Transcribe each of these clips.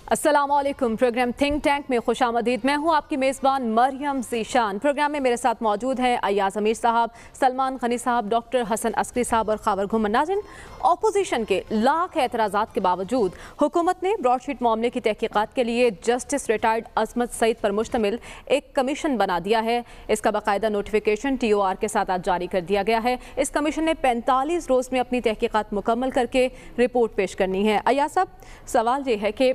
अस्सलाम वालेकुम। Programme think tank में खुशामदीद। मैं हूँ आपकी मेज़बान मरियम ज़ीशान। प्रोग्राम में मेरे साथ मौजूद हैं अय्याज़ अमीर साहब, सलमान गनी साहब, डॉक्टर हसन अस्करी साहब और खावर घुमन। नाज़रीन, अपोजिशन के लाख एतराज़ात के बावजूद हुकूमत ने ब्रॉडशीट मामले की तहकीकात के लिए जस्टिस रिटायर्ड अजमत सईद पर मुश्तमिल एक कमीशन बना दिया है। इसका बाकायदा नोटिफिकेशन TOR के साथ आज जारी कर दिया गया है। इस कमीशन ने 45 रोज़ में अपनी तहकीकात मुकम्मल करके रिपोर्ट पेश करनी है। अय्याज़ साहब, सवाल ये है कि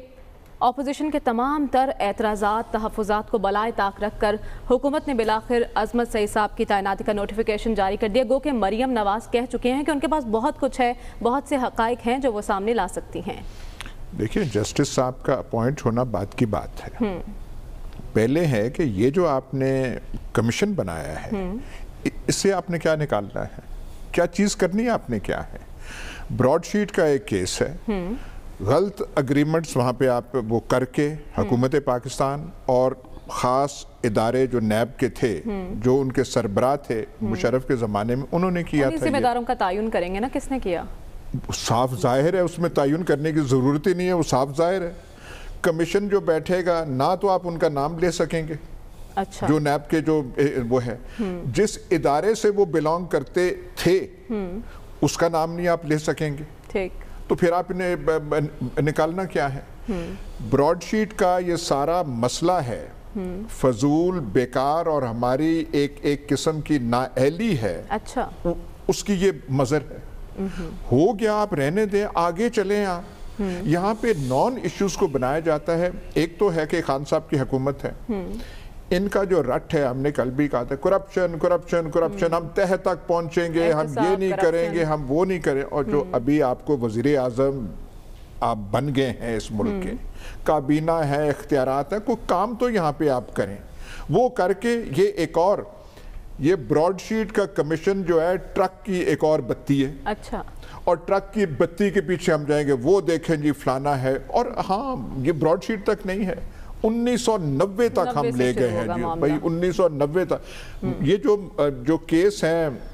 अपोजिशन के तमाम तर एतराज़ात तहफ़्फ़ुज़ात को बलाए ताक रख कर हुकूमत ने बिलाखिर अजमत सईद साहब की तैनाती का नोटिफिकेशन जारी कर दिया। गो कि मरियम नवाज़ कह चुके हैं कि उनके पास बहुत कुछ है, बहुत से हक़ाइक़ हैं जो वो सामने ला सकती हैं। देखिए, जस्टिस साहब का अपॉइंट होना बात की बात है। पहले है कि ये जो आपने कमीशन बनाया है, इससे आपने क्या निकालना है, क्या चीज़ करनी है आपने, क्या है। ब्रॉडशीट का एक केस है, गलत अग्रीमेंट्स वहाँ पे आप वो करके हुकूमत पाकिस्तान और ख़ास इदारे जो नैब के थे, जो उनके सरबराह थे मुशर्रफ के ज़माने में, उन्होंने किया था। ज़िम्मेदारों का तयन करेंगे ना, किसने किया? साफ जाहिर है, उसमें तयन करने की ज़रूरत ही नहीं है, वो साफ जाहिर है। कमीशन जो बैठेगा ना तो आप उनका नाम ले सकेंगे। अच्छा। जो नैब के जो वो है, जिस इदारे से वो बिलोंग करते थे उसका नाम नहीं आप ले सकेंगे। ठीक। तो फिर आप इन्हें निकालना क्या है। ब्रॉडशीट का ये सारा मसला है फजूल, बेकार और हमारी एक किस्म की नाअहली है। अच्छा। उसकी ये मजर है। हो गया, आप रहने दें, आगे चलें आप। यहाँ पे नॉन इश्यूज को बनाया जाता है। एक तो है कि खान साहब की हुकूमत है, इनका जो रट है, हमने कल भी कहा था, करप्शन करप्शन करप्शन, हम तह तक पहुंचेंगे, हम ये नहीं करेंगे, हम वो नहीं करें। और जो अभी आपको वजीर आज़म आप बन गए हैं इस मुल्क के, काबीना है, इख्तियारात है, कोई काम तो यहाँ पे आप करें। वो करके ये एक और ये ब्रॉडशीट का कमीशन जो है ट्रक की एक और बत्ती है। अच्छा। और ट्रक की बत्ती के पीछे हम जाएंगे, वो देखें जी फलाना है। और हाँ, ये ब्रॉडशीट तक नहीं है, 1990 तक हम ले गए हैं जी भाई, 1990 तक। ये जो केस हैं,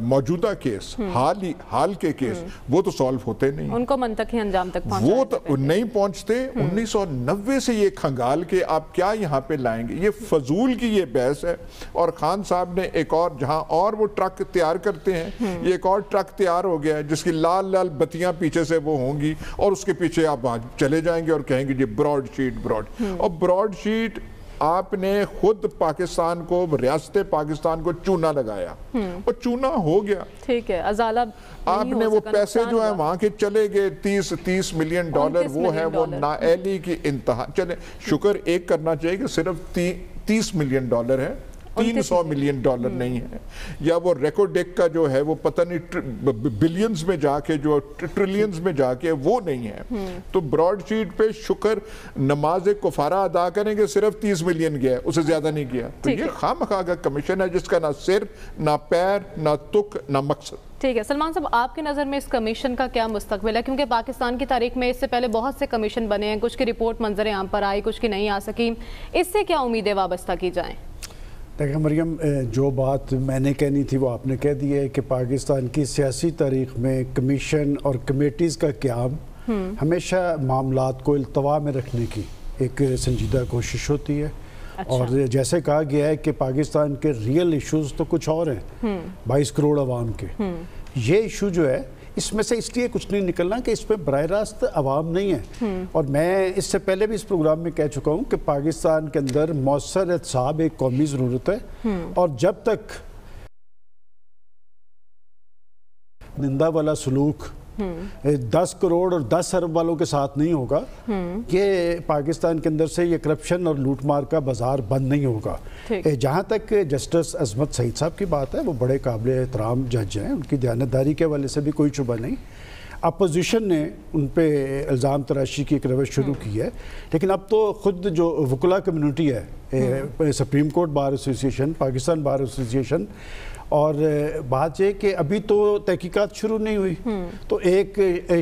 मौजूदा केस, हाल के केस, वो तो सॉल्व होते नहीं, उनको मंतकी अंजाम तक वो तो नहीं पहुंचते। 1990 से ये खंगाल के आप क्या यहाँ पे लाएंगे, ये फजूल की ये बहस है। और खान साहब ने एक और, जहाँ और वो ट्रक तैयार करते हैं, ये एक और ट्रक तैयार हो गया है जिसकी लाल लाल बत्तियां पीछे से वो होंगी, और उसके पीछे आप चले जाएंगे और कहेंगे जी ब्रॉडशीट और ब्रॉडशीट। आपने खुद पाकिस्तान को, रियासत पाकिस्तान को चूना लगाया और चूना हो गया। ठीक है, अजाला आपने वो पैसे जो है वहां के चले गए, 30 मिलियन डॉलर वो है, वो नाअहली की इंतहा। चले, शुक्र एक करना चाहिए कि सिर्फ 30 मिलियन डॉलर है, 300 मिलियन डॉलर नहीं है। या वो रेकोडेक का जो है वो पता नहीं बिलियंस में जाके, जो ट्रिलियंस में जाके, वो नहीं है। तो ब्रॉडशीट पे शुक्र नमाज कुफारा अदा करेंगे, सिर्फ 30 मिलियन गया, उससे ज्यादा नहीं गया। तो ये खामखा का कमीशन है जिसका ना सिर, ना पैर, ना तुक, ना मकसद। ठीक है सलमान साहब, आपकी नज़र में इस कमीशन का क्या मुस्तकबिल है? क्योंकि पाकिस्तान की तारीख में इससे पहले बहुत से कमीशन बने हैं, कुछ की रिपोर्ट मंजर आम पर आई, कुछ की नहीं आ सकी। इससे क्या उम्मीदें वाबस्ता की जाएं? देखिए मरियम, जो बात मैंने कहनी थी वो आपने कह दी है कि पाकिस्तान की सियासी तारीख में कमीशन और कमेटीज़ का क़याम हमेशा मामलात को इल्तवा में रखने की एक संजीदा कोशिश होती है। अच्छा। और जैसे कहा गया है कि पाकिस्तान के रियल इश्यूज़ तो कुछ और हैं, 22 करोड़ आवाम के। ये इशू जो है, इसमें से इसलिए कुछ नहीं निकलना कि इसमें बराह रास्त अवाम नहीं है। और मैं इससे पहले भी इस प्रोग्राम में कह चुका हूँ कि पाकिस्तान के अंदर मौसर एहतसाब एक कौमी ज़रूरत है। और जब तक निंदा वाला सलूक 10 करोड़ और 10 अरब वालों के साथ नहीं होगा, ये पाकिस्तान के अंदर से ये करप्शन और लूटमार का बाजार बंद नहीं होगा। जहाँ तक जस्टिस अजमत सईद साहब की बात है, वो बड़े काबिल एहतराम जज हैं, उनकी दयानतदारी के हवाले से भी कोई शुबा नहीं। अपोजिशन ने उन पर इल्ज़ाम तराशी की एक रवश शुरू की है, लेकिन अब तो खुद जो वकला कम्यूनिटी है supreme court bar association, Pakistan bar association, और बात ये कि अभी तो तहकीकात शुरू नहीं हुई, तो एक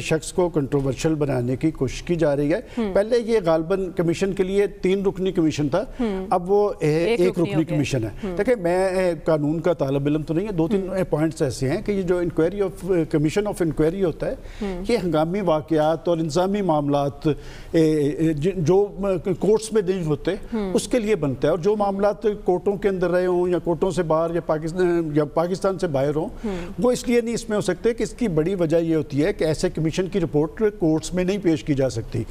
शख्स को कंट्रोवर्शियल बनाने की कोशिश की जा रही है। पहले ये गालबन कमीशन के लिए 3 रुकनी कमीशन था, अब वो 1 रुकनी कमीशन है। देखिए, मैं कानून का तालिब इल्म तो नहीं है, 2-3 पॉइंट्स ऐसे हैं कि ये जो inquiry of commission of inquiry होता है, ये हंगामी वाक़यात और इंतज़ामी मामलात जो कोर्ट्स में नहीं होते उसके लिए बनता है, और जो मामलात कोर्टों के अंदर रहे हों या कोर्टों से बाहर या पाकिस्तान से बाहर हो, वो इसलिए नहीं इसमें हो सकते कि इसकी बड़ी वजह ये होती है कि ऐसे कमीशन की रिपोर्ट कोर्ट्स में नहीं पेश की जा सकती।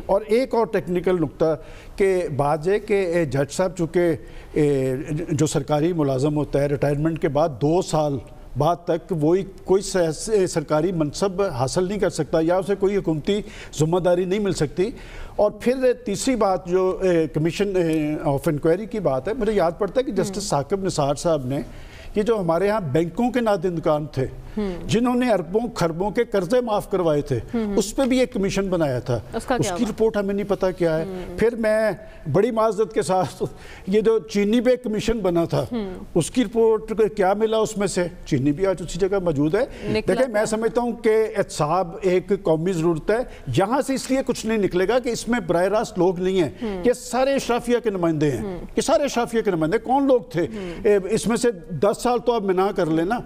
और एक और टेक्निकल नुक्ता कि बात है कि जज साहब चूँकि जो सरकारी मुलाजम होता है रिटायरमेंट के बाद 2 साल बाद तक वो कोई सरकारी मनसब हासिल नहीं कर सकता या उसे कोई हुकूमती ज़िम्मेदारी नहीं मिल सकती। और फिर तीसरी बात जो कमीशन ऑफ इंक्वायरी की बात है, मुझे याद पड़ता है कि जस्टिस साकिब निसार साहब ने ये जो हमारे यहाँ बैंकों के नादिंदगान थे जिन्होंने अरबों खरबों के कर्जे माफ करवाए थे, उस पर भी एक कमीशन बनाया था, उसकी रिपोर्ट हमें नहीं पता क्या है। फिर मैं बड़ी माजरत के साथ ये जो चीनी पे कमीशन बना था उसकी रिपोर्ट क्या मिला उसमें से, चीनी भी आज उसी जगह मौजूद है। देखिए, मैं समझता हूँ कि एहतसाब एक कौमी ज़रूरत है, यहाँ से इसलिए कुछ नहीं निकलेगा कि इसमें बराह रास्त लोग नहीं हैं, ये सारे अशराफिया के नुमाइंदे हैं, ये सारे अशराफिया के नुमाइंदे। कौन लोग थे इसमें से? 10 साल तो आप मिना कर लेना,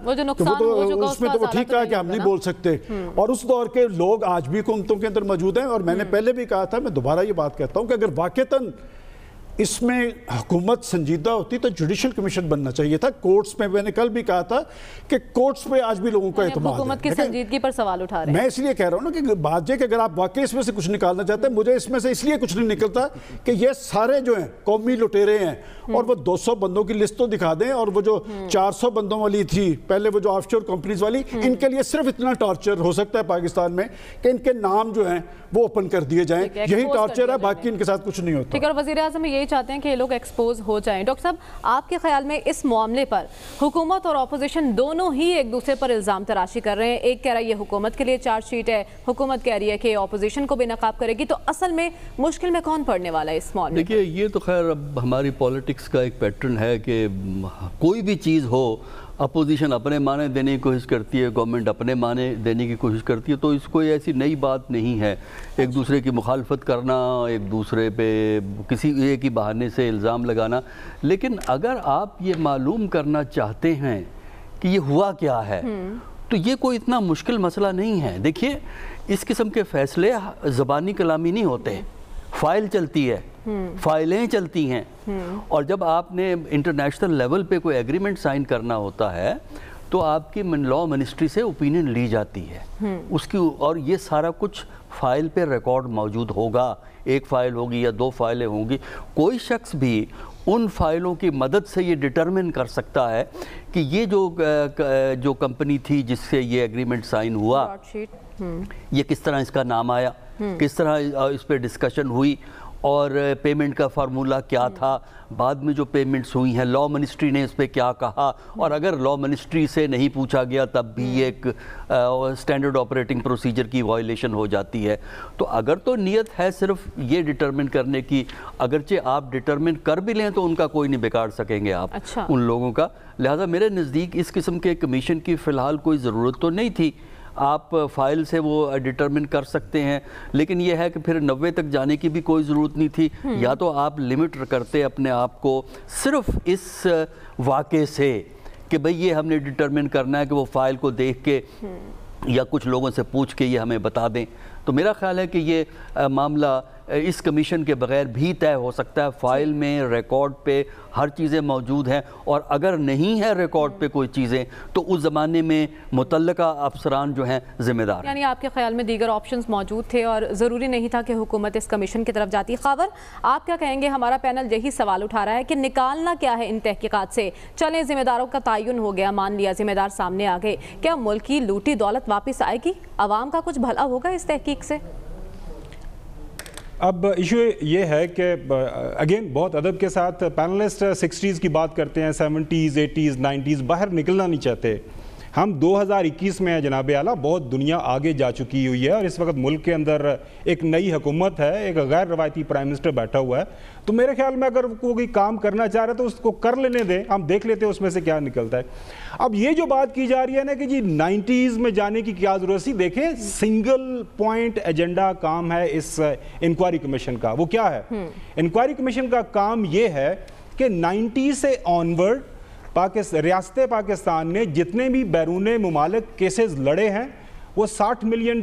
उसमें तो ठीक है कि हम नहीं बोल सकते। और उस दौर के लोग आज भी हुकूमतों के अंदर मौजूद हैं। और मैंने पहले भी कहा था, मैं दोबारा ये बात कहता हूं कि अगर वाकईतन इसमें हुकूमत संजीदा होती तो जुडिशल कमीशन बनना चाहिए था। कोर्ट्स में मैंने कल भी कहा था कि कोर्ट्स पे आज भी लोगों का एतमाद है। हुकूमत की संजीदगी पर सवाल उठा रहे हैं। मैं इसलिए कह रहा हूँ ना कि बात है कि अगर आप वाकई इसमें से कुछ निकालना चाहते हैं, मुझे इसमें से इसलिए कुछ नहीं निकलता कि ये सारे जो हैं कौमी लुटेरे हैं, और वो 200 बंदों की लिस्ट तो दिखा दें, और वो जो 400 बंदों वाली थी पहले, वो जो ऑफशोर कंपनीज वाली, इनके लिए सिर्फ इतना टॉर्चर हो सकता है पाकिस्तान में कि इनके नाम जो हैं वो ओपन कर दिए जाएं, यही टॉर्चर है, बाकी इनके साथ कुछ नहीं होता। ठीक है, और वज़ीर आज़म यही चाहते हैं कि ये लोग एक्सपोज हो जाएं। डॉक्टर साहब, आपके ख्याल में इस मामले पर हुकूमत और अपोजिशन दोनों ही एक दूसरे पर इल्ज़ाम तराशी कर रहे हैं। एक कह रहा है ये हुकूमत के लिए चार्जशीट है, हुकूमत कह रही है कि अपोजिशन को बेनकाब करेगी, तो असल में मुश्किल में कौन पड़ने वाला है इस मामले? देखिए, ये तो खैर अब हमारी पॉलिटिक्स का एक पैटर्न है कि कोई भी चीज़ हो, अपोजिशन अपने माने देने की कोशिश करती है, गवर्नमेंट अपने माने देने की कोशिश करती है, तो इसको ऐसी नई बात नहीं है। एक दूसरे की मुखालफत करना, एक दूसरे पे किसी एक ही बहाने से इल्ज़ाम लगाना। लेकिन अगर आप ये मालूम करना चाहते हैं कि ये हुआ क्या है, तो ये कोई इतना मुश्किल मसला नहीं है। देखिए, इस किस्म के फ़ैसले ज़बानी कलामी नहीं होते, फ़ाइल चलती है, फाइलें चलती हैं, और जब आपने इंटरनेशनल लेवल पे कोई एग्रीमेंट साइन करना होता है तो आपकी लॉ मिनिस्ट्री से ओपिनियन ली जाती है उसकी, और ये सारा कुछ फाइल पे रिकॉर्ड मौजूद होगा। एक फ़ाइल होगी या 2 फाइलें होंगी, कोई शख्स भी उन फाइलों की मदद से ये डिटरमिन कर सकता है कि ये जो कंपनी थी जिससे ये एग्रीमेंट साइन हुआ, ये किस तरह इसका नाम आया, किस तरह इस पर डिस्कशन हुई, और पेमेंट का फार्मूला क्या था, बाद में जो पेमेंट्स हुई हैं लॉ मिनिस्ट्री ने इस पर क्या कहा, और अगर लॉ मिनिस्ट्री से नहीं पूछा गया तब भी एक स्टैंडर्ड ऑपरेटिंग प्रोसीजर की वायलेशन हो जाती है। तो अगर तो नीयत है सिर्फ ये डिटरमिन करने की, अगरचे आप डिटरमिन कर भी लें तो उनका कोई नहीं बिगाड़ सकेंगे आप। अच्छा। उन लोगों का। लिहाजा मेरे नज़दीक इस किस्म के कमीशन की फ़िलहाल कोई ज़रूरत तो नहीं थी। आप फाइल से वो डिटरमिन कर सकते हैं, लेकिन ये है कि फिर 90 तक जाने की भी कोई ज़रूरत नहीं थी। या तो आप लिमिट करते अपने आप को सिर्फ इस वाक़े से कि भाई ये हमने डिटरमिन करना है कि वो फ़ाइल को देख के या कुछ लोगों से पूछ के ये हमें बता दें, तो मेरा ख्याल है कि ये मामला इस कमीशन के बगैर भी तय हो सकता है। फ़ाइल में रिकॉर्ड पे हर चीज़ें मौजूद हैं, और अगर नहीं है रिकॉर्ड पे कोई चीज़ें तो उस ज़माने में मुतल्लका अफसरान जो हैं ज़िम्मेदार। यानी आपके ख्याल में दीगर ऑप्शंस मौजूद थे और ज़रूरी नहीं था कि हुकूमत इस कमीशन की तरफ जाती। खावर, आप क्या कहेंगे? हमारा पैनल यही सवाल उठा रहा है कि निकालना क्या है इन तहकीकात से। चलें, ज़िम्मेदारों का तयन हो गया, मान लिया ज़िम्मेदार सामने आ गए, क्या मुल्क की लूटी दौलत वापस आएगी? आवाम का कुछ भला होगा इस तहकीक से? अब इशू ये है कि अगेन बहुत अदब के साथ पैनलिस्ट 60s की बात करते हैं, 70s 80s 90s, बाहर निकलना नहीं चाहते। हम 2021 में जनाब आला, बहुत दुनिया आगे जा चुकी हुई है और इस वक्त मुल्क के अंदर एक नई हुकूमत है, एक गैर रवायती प्राइम मिनिस्टर बैठा हुआ है। तो मेरे ख्याल में अगर कोई काम करना चाह रहा है तो उसको कर लेने दें, हम देख लेते हैं उसमें से क्या निकलता है। अब ये जो बात की जा रही है ना कि जी 90s में जाने की क्या ज़रूरत थी, देखें सिंगल पॉइंट एजेंडा काम है इस इंक्वायरी कमीशन का। वो क्या है? इंक्वायरी कमीशन का काम ये है कि 90 से ऑनवर्ड रियासत पाकिस्तान ने जितने भी बैरून मुमालिक केसेस लड़े हैं, वो $60 मिलियन,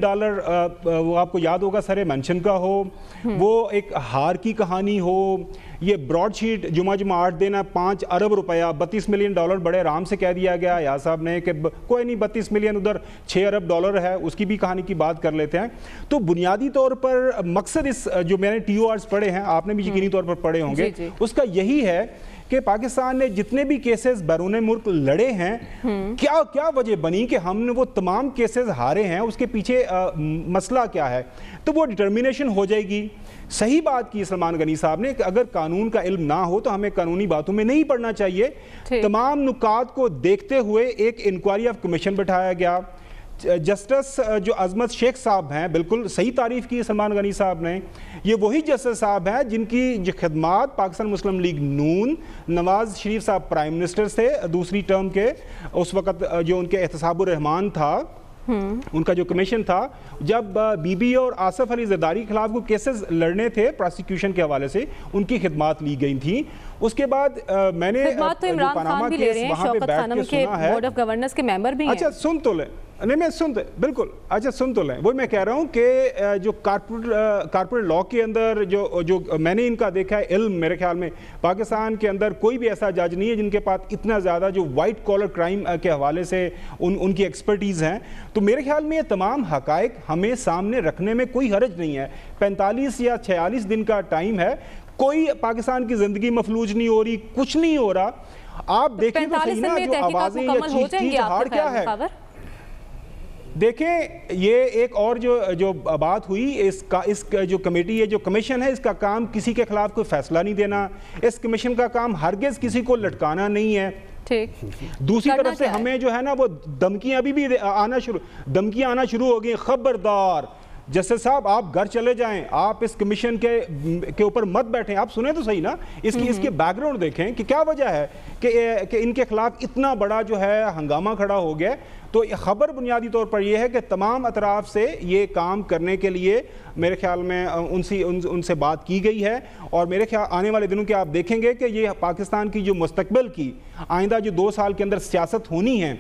वो आपको याद होगा सर मेंशन का हो, वो एक हार की कहानी हो, ये ब्रॉडशीट जुमा 8 दिन है, 5 अरब रुपया, $32 मिलियन बड़े आराम से कह दिया गया या साहब ने कि कोई नहीं 32 मिलियन उधर $6 अरब है, उसकी भी कहानी की बात कर लेते हैं। तो बुनियादी तौर पर मकसद इस जो मैंने TORs पढ़े हैं, आपने भी यकीनी तौर पर पढ़े होंगे, उसका यही है कि पाकिस्तान ने जितने भी केसेस बैरून मुल्क लड़े हैं, क्या क्या वजह बनी कि हमने वो तमाम केसेस हारे हैं, उसके पीछे मसला क्या है, तो वो डिटर्मिनेशन हो जाएगी। सही बात की सलमान गनी साहब ने कि अगर कानून का इल्म ना हो तो हमें कानूनी बातों में नहीं पढ़ना चाहिए। तमाम नुकात को देखते हुए एक इंक्वायरी ऑफ कमीशन बिठाया गया। जस्टिस जो अजमत शेख साहब हैं, बिल्कुल सही तारीफ़ की सलमान गनी साहब ने, ये वही जस्टिस साहब हैं जिनकी जो खिदमात पाकिस्तान मुस्लिम लीग नून, नवाज शरीफ साहब प्राइम मिनिस्टर थे दूसरी टर्म के, उस वक़्त जो उनके एहतसाबुर रहमान था, उनका जो कमीशन था, जब बीबी और आसफ अली जरदारी के खिलाफ को केसेस लड़ने थे प्रोसिक्यूशन के हवाले से, उनकी खिदमात ली गई थी। उसके बाद मैंने तो इमरान खान भी ले रहे हैं, शौकत खानम के बोर्ड ऑफ गवर्नर्स के मेंबर भी हैं। अच्छा सुन तो लें, नहीं मैं बिल्कुल अच्छा सुन तो लें, वो मैं कह रहा हूँ कि जो कारपोरेट लॉ के अंदर जो मैंने इनका देखा है इल्म, मेरे ख्याल में पाकिस्तान के अंदर कोई भी ऐसा जज नहीं है जिनके पास इतना ज़्यादा जो वाइट कॉलर क्राइम के हवाले से उनकी एक्सपर्टीज़ हैं। तो मेरे ख्याल में ये तमाम हकायक हमें सामने रखने में कोई हर्ज नहीं है। 45 या 46 दिन का टाइम है, कोई पाकिस्तान की ज़िंदगी मफलूज नहीं हो रही, कुछ नहीं हो रहा। आप देखिए तो सही ना, जो आवाज़ें या चीज़ हार क्या है। देखें ये एक और जो बात हुई, इस जो कमेटी है, जो कमीशन है, इसका काम किसी के खिलाफ कोई फैसला नहीं देना। इस कमीशन का काम हरगिज़ किसी को लटकाना नहीं है। ठीक। दूसरी तरफ से हमें जो है ना वो धमकियां अभी आना शुरू हो गई। खबरदार जस्टिस साहब, आप घर चले जाएं, आप इस कमीशन के ऊपर मत बैठें। आप सुने तो सही ना, इसके बैकग्राउंड देखें कि क्या वजह है कि इनके खिलाफ इतना बड़ा जो है हंगामा खड़ा हो गया। तो खबर बुनियादी तौर पर यह है कि तमाम अतराफ से ये काम करने के लिए मेरे ख्याल में उनसे बात की गई है, और मेरे ख्याल आने वाले दिनों के आप देखेंगे कि ये पाकिस्तान की जो मुस्तकबिल की आइंदा जो 2 साल के अंदर सियासत होनी है,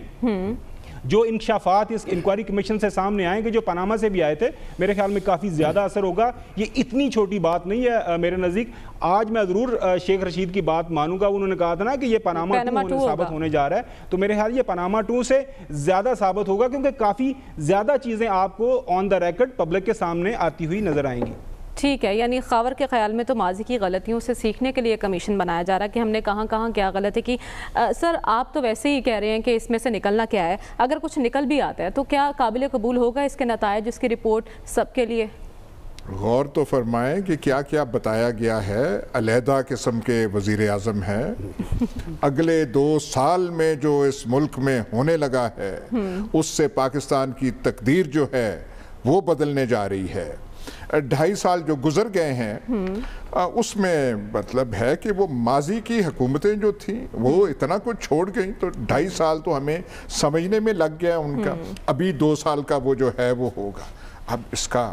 जो इंकशाफात इस इंक्वायरी कमीशन से सामने आएंगे, जो पनामा से भी आए थे, मेरे ख्याल में काफ़ी ज़्यादा असर होगा। ये इतनी छोटी बात नहीं है मेरे नज़दीक। आज मैं ज़रूर शेख रशीद की बात मानूंगा, उन्होंने कहा था ना कि ये पनामा 2 साबित होने जा रहा है, तो मेरे ख्याल ये पनामा 2 से ज़्यादा साबित होगा, क्योंकि काफ़ी ज़्यादा चीज़ें आपको ऑन द रिकॉर्ड पब्लिक के सामने आती हुई नज़र आएंगी। ठीक है, यानी खावर के ख्याल में तो माजी की गलतियों से सीखने के लिए कमीशन बनाया जा रहा है कि हमने कहाँ क्या गलती की। सर आप तो वैसे ही कह रहे हैं कि इसमें से निकलना क्या है, अगर कुछ निकल भी आता है तो क्या काबिल कबूल होगा इसके नतायज, इसकी रिपोर्ट सबके लिए? गौर तो फरमाएं कि क्या क्या बताया गया है। अलहदा किस्म के वज़ीर आज़म हैं। अगले 2 साल में जो इस मुल्क में होने लगा है, उससे पाकिस्तान की तकदीर जो है वो बदलने जा रही है। 2.5 साल जो गुजर गए हैं, उसमें मतलब है कि वो माजी की हुकूमतें जो थी वो इतना कुछ छोड़ गई, तो 2.5 साल तो हमें समझने में लग गया उनका। अभी 2 साल का वो जो है वो होगा। अब इसका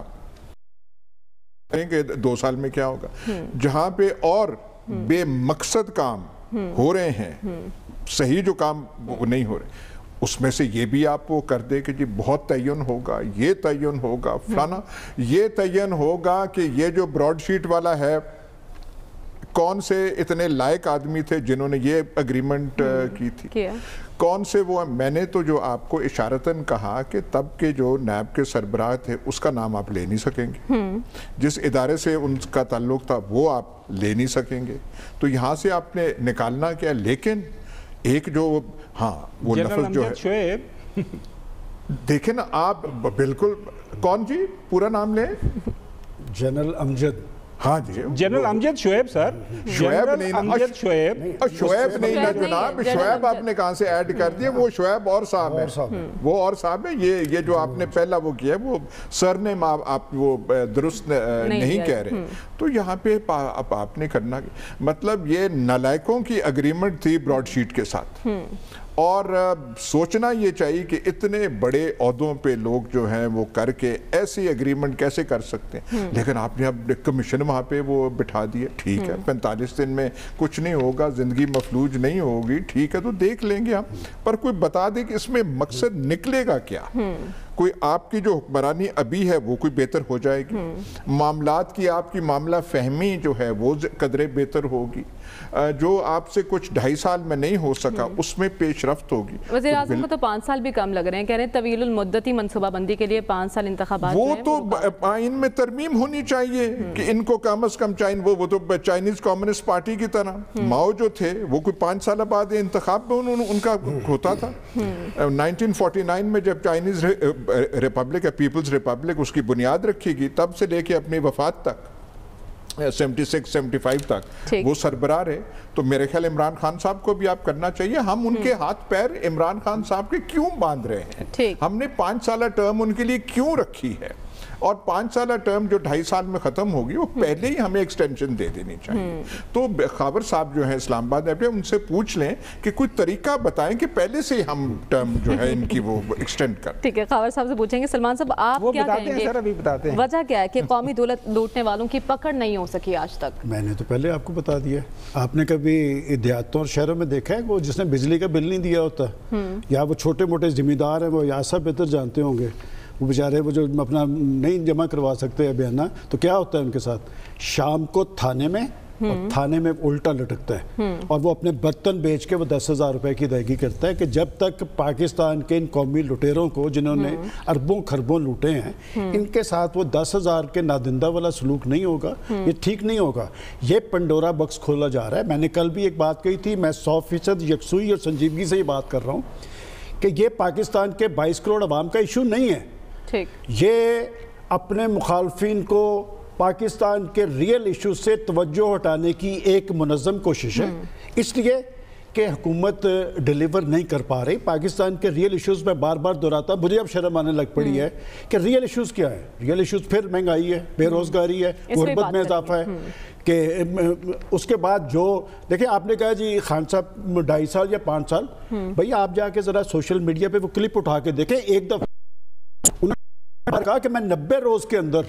कहेंगे 2 साल में क्या होगा, जहाँ पे और बेमकसद काम हो रहे हैं, सही जो काम वो नहीं हो रहे, उसमें से ये भी आप वो कर दे कि जी बहुत तयन होगा, ये तयन होगा, फलाना ये तयन होगा कि ये जो ब्रॉडशीट वाला है, कौन से इतने लायक आदमी थे जिन्होंने ये एग्रीमेंट की थी, कौन से वो। मैंने तो जो आपको इशारतन कहा कि तब के जो नैब के सरबराह थे उसका नाम आप ले नहीं सकेंगे, जिस इदारे से उनका ताल्लुक था वो आप ले नहीं सकेंगे, तो यहाँ से आपने निकालना क्या। लेकिन एक जो वो लफ्ज़ जो है, देखें ना आप, बिल्कुल, कौन जी पूरा नाम लें? जनरल अमजद। हाँ जी, जनरल अमजद शोएब सर, शोएब नहीं ना, अमजद शोएब नहीं ना जनाब, शोएब आपने कहाँ से ऐड कर दिया, वो शोएब और साहब है, वो और साहब है। ये जो आपने पहला वो किया वो सरनेम आप वो दुरुस्त नहीं कह रहे। तो यहाँ पे आपने करना मतलब ये नालायकों की एग्रीमेंट थी ब्रॉडशीट के साथ, और सोचना ये चाहिए कि इतने बड़े ओहदों पे लोग जो हैं वो करके ऐसी एग्रीमेंट कैसे कर सकते हैं। लेकिन आपने अब कमीशन वहाँ पे वो बिठा दिए, ठीक है 45 दिन में कुछ नहीं होगा, ज़िंदगी मफलूज नहीं होगी, ठीक है तो देख लेंगे हम, पर कोई बता दे कि इसमें मकसद निकलेगा क्या। कोई आपकी जो हुक्मरानी अभी है वो कोई बेहतर हो जाएगी, मामलात की आपकी मामला फहमी जो है वो कदरे बेहतर होगी, जो आपसे कुछ 2.5 साल में नहीं हो सका उसमें पेशरफ्त होगी। वज़ीर आज़म को तो 5 साल भी कम लग रहे हैं, कह रहे हैं तवीलुल मुद्दती मनसूबाबंदी के लिए 5 साल इंतखाबात वो तो आइन में तरमीम होनी चाहिए कि इनको कम अज कम वो तो चाइनीज कम्युनिस्ट पार्टी की तरह माओ जो थे वो कोई 5 साल बाद इंतखाब में उनका होता था। 1949 में जब चाइनीज रिपब्लिक या पीपल्स रिपब्लिक उसकी बुनियाद रखी गई, तब से लेके अपनी वफात तक 76-75 तक वो सरबराह रहे। तो मेरे ख्याल इमरान खान साहब को भी आप करना चाहिए। हम उनके हाथ पैर इमरान खान साहब के क्यों बांध रहे हैं, हमने 5 साल टर्म उनके लिए क्यों रखी है, और 5 साल टर्म जो 2.5 साल में खत्म होगी वो पहले ही हमें एक्सटेंशन दे देनी चाहिए। तो खावर साहब जो है इस्लामाबाद में, उनसे पूछ लें कि कोई तरीका बताएं कि पहले से हम टर्म जो है इनकी वो एक्सटेंड कर। ठीक है, खावर साहब से पूछेंगे। सलमान साहब आप क्या कहेंगे, सर अभी बताते हैं वजह क्या है कि कौमी दौलत लूटने वालों की पकड़ नहीं हो सकी आज तक? मैंने तो पहले आपको बता दिया। आपने कभी देहातों और शहरों में देखा है वो जिसने बिजली का बिल नहीं दिया होता, या वो छोटे मोटे जिम्मेदार हैं, वो यासा बेहतर जानते होंगे, वो बेचारे वो जो अपना नहीं जमा करवा सकते हैं बयाना, तो क्या होता है उनके साथ, शाम को थाने में और थाने में उल्टा लटकता है, और वो अपने बर्तन बेच के वो 10,000 रुपए की अदायगी करता है कि जब तक पाकिस्तान के इन कौमी लुटेरों को जिन्होंने अरबों खरबों लूटे हैं, इनके साथ वो 10,000 के नादिंदा वाला सलूक नहीं होगा, ये ठीक नहीं होगा। ये पंडोरा बक्स खोला जा रहा है। मैंने कल भी एक बात कही थी, मैं 100% यकसुई और संजीदगी से ये बात कर रहा हूँ कि ये पाकिस्तान के 22 करोड़ अवाम का इशू नहीं है। ये अपने मुखालफिन को पाकिस्तान के रियल इशू से तवज्जो हटाने की एक मुनज़्ज़म कोशिश है, इसलिए कि हुकूमत डिलीवर नहीं कर पा रही। पाकिस्तान के रियल इश्यूज़ में बार बार दोहराता, मुझे अब शर्म आने लग पड़ी है कि रियल इश्यूज़ क्या है। रियल इश्यूज़ फिर महंगाई है, बेरोज़गारी है, गुर्बत में इजाफा है, कि उसके बाद जो देखिए आपने कहा जी खान साहब 2.5 साल या 5 साल, भैया आप जाके ज़रा सोशल मीडिया पे वो क्लिप उठा के देखें। एक दफ़ा उन्होंने कहा कि मैं 90 रोज के अंदर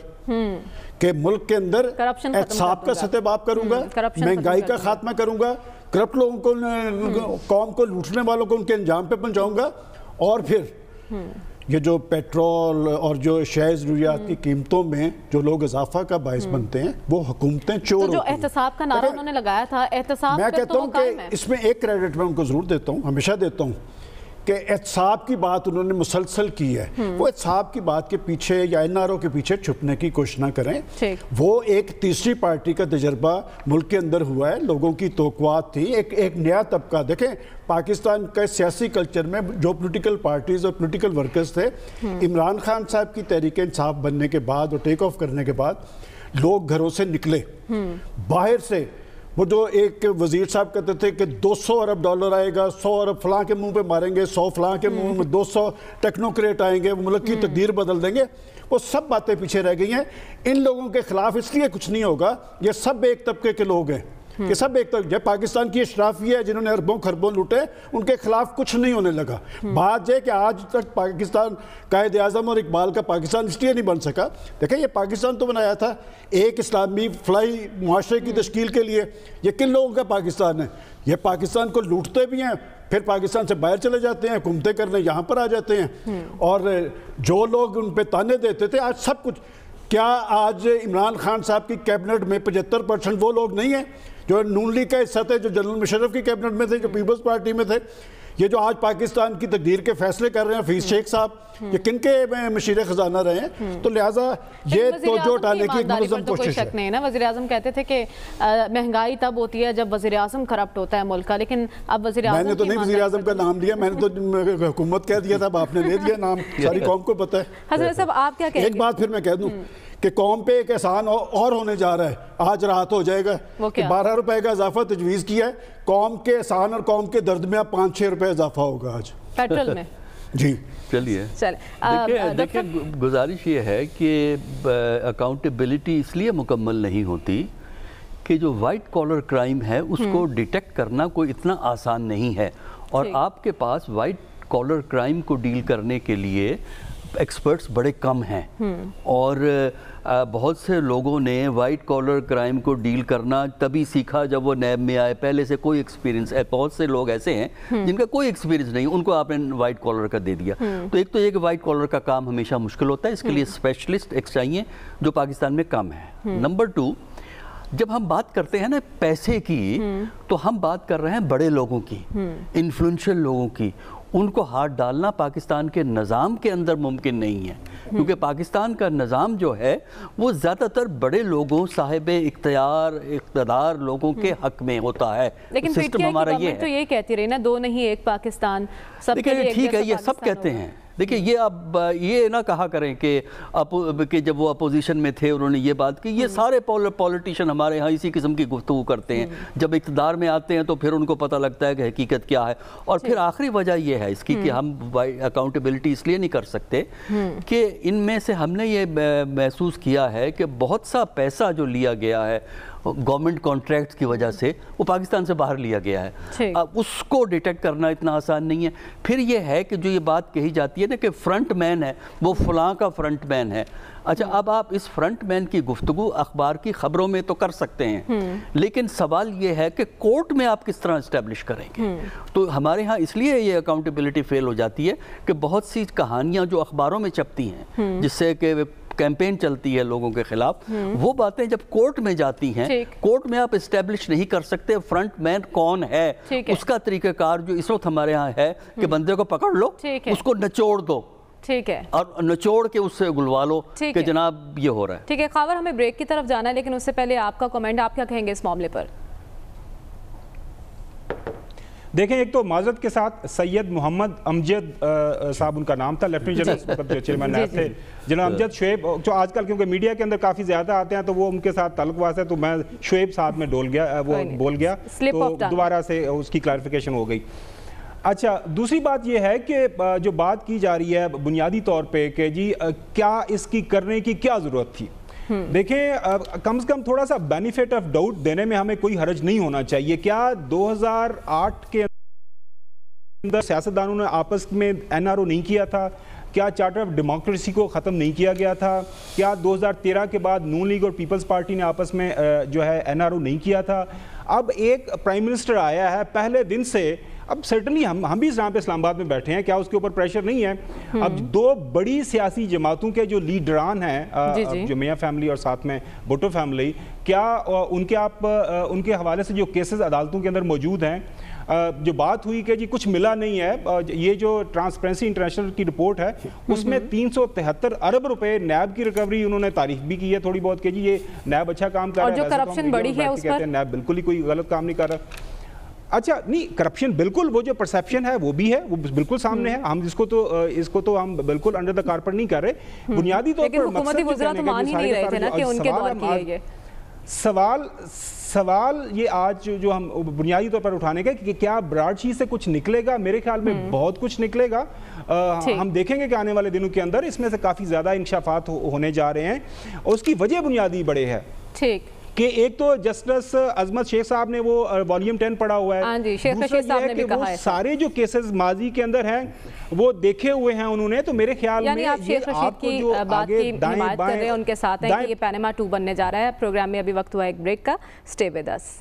के मुल्क के अंदर एहसाब का सत्याबाब करूंगा, महंगाई का खात्मा करूंगा, करप्ट लोगों को, कौम को लूटने वालों को उनके अंजाम पे पहुंचाऊंगा, और फिर ये जो पेट्रोल और जो शय ज़रूरियात की कीमतों में जो लोग इजाफा का बायस बनते हैं वो हुकूमतें चोर। तो जो एहतसाब का नारा उन्होंने लगाया था, एहतसाब मैं कहता हूँ कि इसमें एक क्रेडिट मैं उनको जरूर देता हूँ, हमेशा देता हूँ, कि एहतसाब की बात उन्होंने मुसलसल की है। वो एहतसाब की बात के पीछे या एनआरओ के पीछे छुपने की कोशिश ना करें। वो एक तीसरी पार्टी का तजर्बा मुल्क के अंदर हुआ है, लोगों की तोक़ुआत थी, एक नया तबका। देखें पाकिस्तान के सियासी कल्चर में जो पॉलिटिकल पार्टीज और पॉलिटिकल वर्कर्स थे, इमरान खान साहब की तहरीक इंसाफ बनने के बाद और टेक ऑफ करने के बाद लोग घरों से निकले, बाहर से वो जो एक वजीर साहब कहते थे कि 200 अरब डॉलर आएगा, 100 अरब फलां के मुंह पे मारेंगे, 100 फलां के मुंह में, 200 टेक्नोक्रेट आएंगे, मुल्क की तकदीर बदल देंगे, वो सब बातें पीछे रह गई हैं। इन लोगों के खिलाफ इसलिए कुछ नहीं होगा, ये सब एक तबके के लोग हैं, ये सब एक तबके, पाकिस्तान की अशराफी है जिन्होंने अरबों खरबों लूटे, उनके खिलाफ कुछ नहीं होने लगा। बात है कि आज तक पाकिस्तान कायद आज़म और इकबाल का पाकिस्तान इसलिए नहीं बन सका। देखिए ये पाकिस्तान तो बनाया था एक इस्लामी फलाई मुआशरे की तश्कील के लिए, ये किन लोगों का पाकिस्तान है? ये पाकिस्तान को लूटते भी हैं, फिर पाकिस्तान से बाहर चले जाते हैं, हुकूमतें करने यहाँ पर आ जाते हैं, और जो लोग उन पर ताने देते थे आज सब कुछ। क्या आज इमरान खान साहब की कैबिनेट में 75% वो लोग नहीं हैं जो नून लीग का हिस्सा थे, जो जनरल मुशर्रफ की कैबिनेट में थे, जो पीपल्स पार्टी में थे? ये जो आज पाकिस्तान की तकदीर के फैसले कर रहे हैं हफीज शेख साहब, ये किनके मशीर खजाना रहे हैं? तो लिहाजा ये तवज्जो हटाने की एक मुनज़्ज़म कोशिश है। नहीं ना, वज़ीर आज़म कहते थे कि महंगाई तब होती है जब वज़ीर आज़म करप्ट होता है मुल्क का, लेकिन अब वज़ीर आज़म, मैंने तो नहीं वज़ीर आज़म का नाम लिया, मैंने तो हुकूमत कह दिया था, आपने ले दिया नाम, सारी कौम को पता है। हज़रत साहब आप क्या कहेंगे? एक बात फिर मैं कह दूं کہ قوم پہ ایک احسان اور ہونے جا رہا ہے, آج رات ہو جائے گا کہ 12 روپے کا اضافہ تجویز کیا ہے, قوم کے احسان اور قوم کے درد میں اب 5-6 روپے اضافہ ہوگا آج پیٹرول میں. جی چلیے دیکھیں گزارش یہ ہے کہ اکاؤنٹیبلٹی اس لیے مکمل نہیں ہوتی کہ جو وائٹ کالر کرائم ہے اس کو ڈیٹیکٹ کرنا کوئی اتنا آسان نہیں ہے, اور آپ کے پاس وائٹ کالر کرائم کو ڈیل کرنے کے لیے ایکسپرٹس بڑے کم ہیں, اور بہت سے لوگوں نے وائٹ کالر کرائم کو ڈیل کرنا تبھی سیکھا جب وہ نیب میں آئے, پہلے سے کوئی ایکسپیرینس ہے. بہت سے لوگ ایسے ہیں جن کا کوئی ایکسپیرینس نہیں, ان کو آپ نے وائٹ کالر کا دے دیا. تو ایک تو یہ کہ وائٹ کالر کا کام ہمیشہ مشکل ہوتا ہے, اس کے لیے اسپیشلسٹ ایک چاہیے جو پاکستان میں کم ہے. نمبر 2, جب ہم بات کرتے ہیں نا پیسے کی, تو ہم بات کر رہے ہیں بڑے لوگوں کی, انفلوئنشل لوگوں کی. ان کو ہاتھ ڈالنا پاکستان کے نظام کے اندر ممکن نہیں ہے, کیونکہ پاکستان کا نظام جو ہے وہ زیادہ تر بڑے لوگوں, صاحب اقتدار لوگوں کے حق میں ہوتا ہے. لیکن سسٹم ہمارا یہ ہے. تو یہ کہتی رہی نا, 2 نہیں 1 پاکستان, سب کے لیے ٹھیک ہے, یہ سب کہتے ہیں. دیکھیں یہ اب یہ نہ کہا کریں کہ جب وہ اپوزیشن میں تھے انہوں نے یہ بات کی, یہ سارے پولیٹیشین ہمارے ہاں اسی قسم کی گفتگو کرتے ہیں. جب اقتدار میں آتے ہیں تو پھر ان کو پتہ لگتا ہے کہ حقیقت کیا ہے. اور پھر آخری وجہ یہ ہے اس کی کہ ہم اکاؤنٹیبلٹی اس لیے نہیں کر سکتے کہ ان میں سے ہم نے یہ محسوس کیا ہے کہ بہت سا پیسہ جو لیا گیا ہے گورنمنٹ کانٹریکٹس کی وجہ سے, وہ پاکستان سے باہر لیا گیا ہے. اب اس کو ڈیٹیکٹ کرنا اتنا آسان نہیں ہے. پھر یہ ہے کہ جو یہ بات کہی جاتی ہے نا کہ فرنٹ مین ہے, وہ فلاں کا فرنٹ مین ہے. اچھا, اب آپ اس فرنٹ مین کی گفتگو اخبار کی خبروں میں تو کر سکتے ہیں, لیکن سوال یہ ہے کہ کورٹ میں آپ کس طرح اسٹیبلش کریں گے. تو ہمارے ہاں اس لیے یہ اکاؤنٹیبلٹی فیل ہو جاتی ہے کہ بہت سی کہانیاں جو اخباروں میں چھپتی ہیں, جس سے کہ کیمپین چلتی ہے لوگوں کے خلاف, وہ باتیں جب کورٹ میں جاتی ہیں, کورٹ میں آپ اسٹیبلش نہیں کر سکتے فرنٹ مین کون ہے. اس کا طریقہ کار جو اس وقت ہمارے ہاں ہے کہ بندے کو پکڑ لو, اس کو نچوڑ دو, ٹھیک ہے, اور نچوڑ کے اس سے گلوا لو کہ جناب یہ ہو رہا ہے. ٹھیک ہے خاور, ہمیں بریک کی طرف جانا ہے, لیکن اس سے پہلے آپ کا کمنٹ, آپ کیا کہیں گے اس معاملے پر؟ دیکھیں ایک تو معذرت کے ساتھ سید محمد امجد صاحب ان کا نام تھا, لیفٹیننٹ جنرل جو چیئرمین نیب تھے, جنرل امجد شعیب, جو آج کل کیونکہ میڈیا کے اندر کافی زیادہ آتے ہیں تو وہ ان کے ساتھ تعلق واسطہ ہے, تو میں شعیب صاحب میں بول گیا تو دوبارہ سے اس کی کلیریفیکیشن ہو گئی. اچھا, دوسری بات یہ ہے کہ جو بات کی جا رہی ہے بنیادی طور پہ کہ جی کیا اس کی کرنے کی کیا ضرورت تھی. دیکھیں کم سے کم تھوڑا سا بینیفٹ آف ڈاؤٹ دینے میں ہمیں کوئی حرج نہیں ہونا چاہیے. کیا 2008 کے اندر سیاستدانوں نے آپس میں NRO نہیں کیا تھا؟ کیا چارٹر آف ڈیموکریسی کو ختم نہیں کیا گیا تھا؟ کیا 2013 کے بعد نون لیگ اور پیپلز پارٹی نے آپس میں جو ہے NRO نہیں کیا تھا؟ اب ایک پرائم منسٹر آیا ہے پہلے دن سے, اب سرٹنلی ہم بھی یہاں پہ اسلام آباد میں بیٹھے ہیں, کیا اس کے اوپر پریشر نہیں ہے؟ اب 2 بڑی سیاسی جماعتوں کے جو لیڈران ہیں, جو میاں فیملی اور ساتھ میں بھٹو فیملی, کیا ان کے حوالے سے جو کیسز عدالتوں کے اندر موجود ہیں, جو بات ہوئی کہ جی کچھ ملا نہیں ہے, یہ جو ٹرانسپیرنسی انٹرنیشنل کی رپورٹ ہے اس میں 373 ارب روپے نیب کی ریکوری انہوں نے تعریف بھی کی ہے تھوڑی بہت کہ جی یہ نیب اچھا کام کر رہا ہے, اور جو کرپشن بڑی ہے اس پر نیب بالکل ہی کوئی غلط کام نہیں کر رہا. اچھا نہیں, کرپشن بالکل وہ جو پرسیپشن ہے وہ بھی ہے, وہ بالکل سامنے ہے, ہم اس کو تو ہم بالکل انڈر دا کارپٹ نہیں کر رہے. بنیادی طور پر حکومتی وزراء تو مان ہی نہیں رہے تھے نا کہ ان کے دور کی ہے یہ سوال یہ آج جو ہم بنیادی طور پر اٹھانے کا کہ کیا براڈ شیٹ سے کچھ نکلے گا. میرے خیال میں بہت کچھ نکلے گا. ہم دیکھیں گے کہ آنے والے دنوں کے اندر اس میں سے کافی زیادہ انکشافات ہونے جا رہے ہیں, اور اس کی وجہ بنیادی بڑے ہے. ٹھیک کہ ایک تو جسٹس عظمت شیخ صاحب نے وہ والیوم 10 پڑھا ہوا ہے, دوسرا یہ ہے کہ وہ سارے جو کیسز ماضی کے اندر ہیں وہ دیکھے ہوئے ہیں انہوں نے. تو میرے خیال میں آپ شیخ رشید کی بات کی حمایت کر رہے ہیں, ان کے ساتھ ہیں کہ یہ پینما 2 بننے جا رہا ہے. پروگرام میں ابھی وقت ہوا ایک بریک کا, stay with us.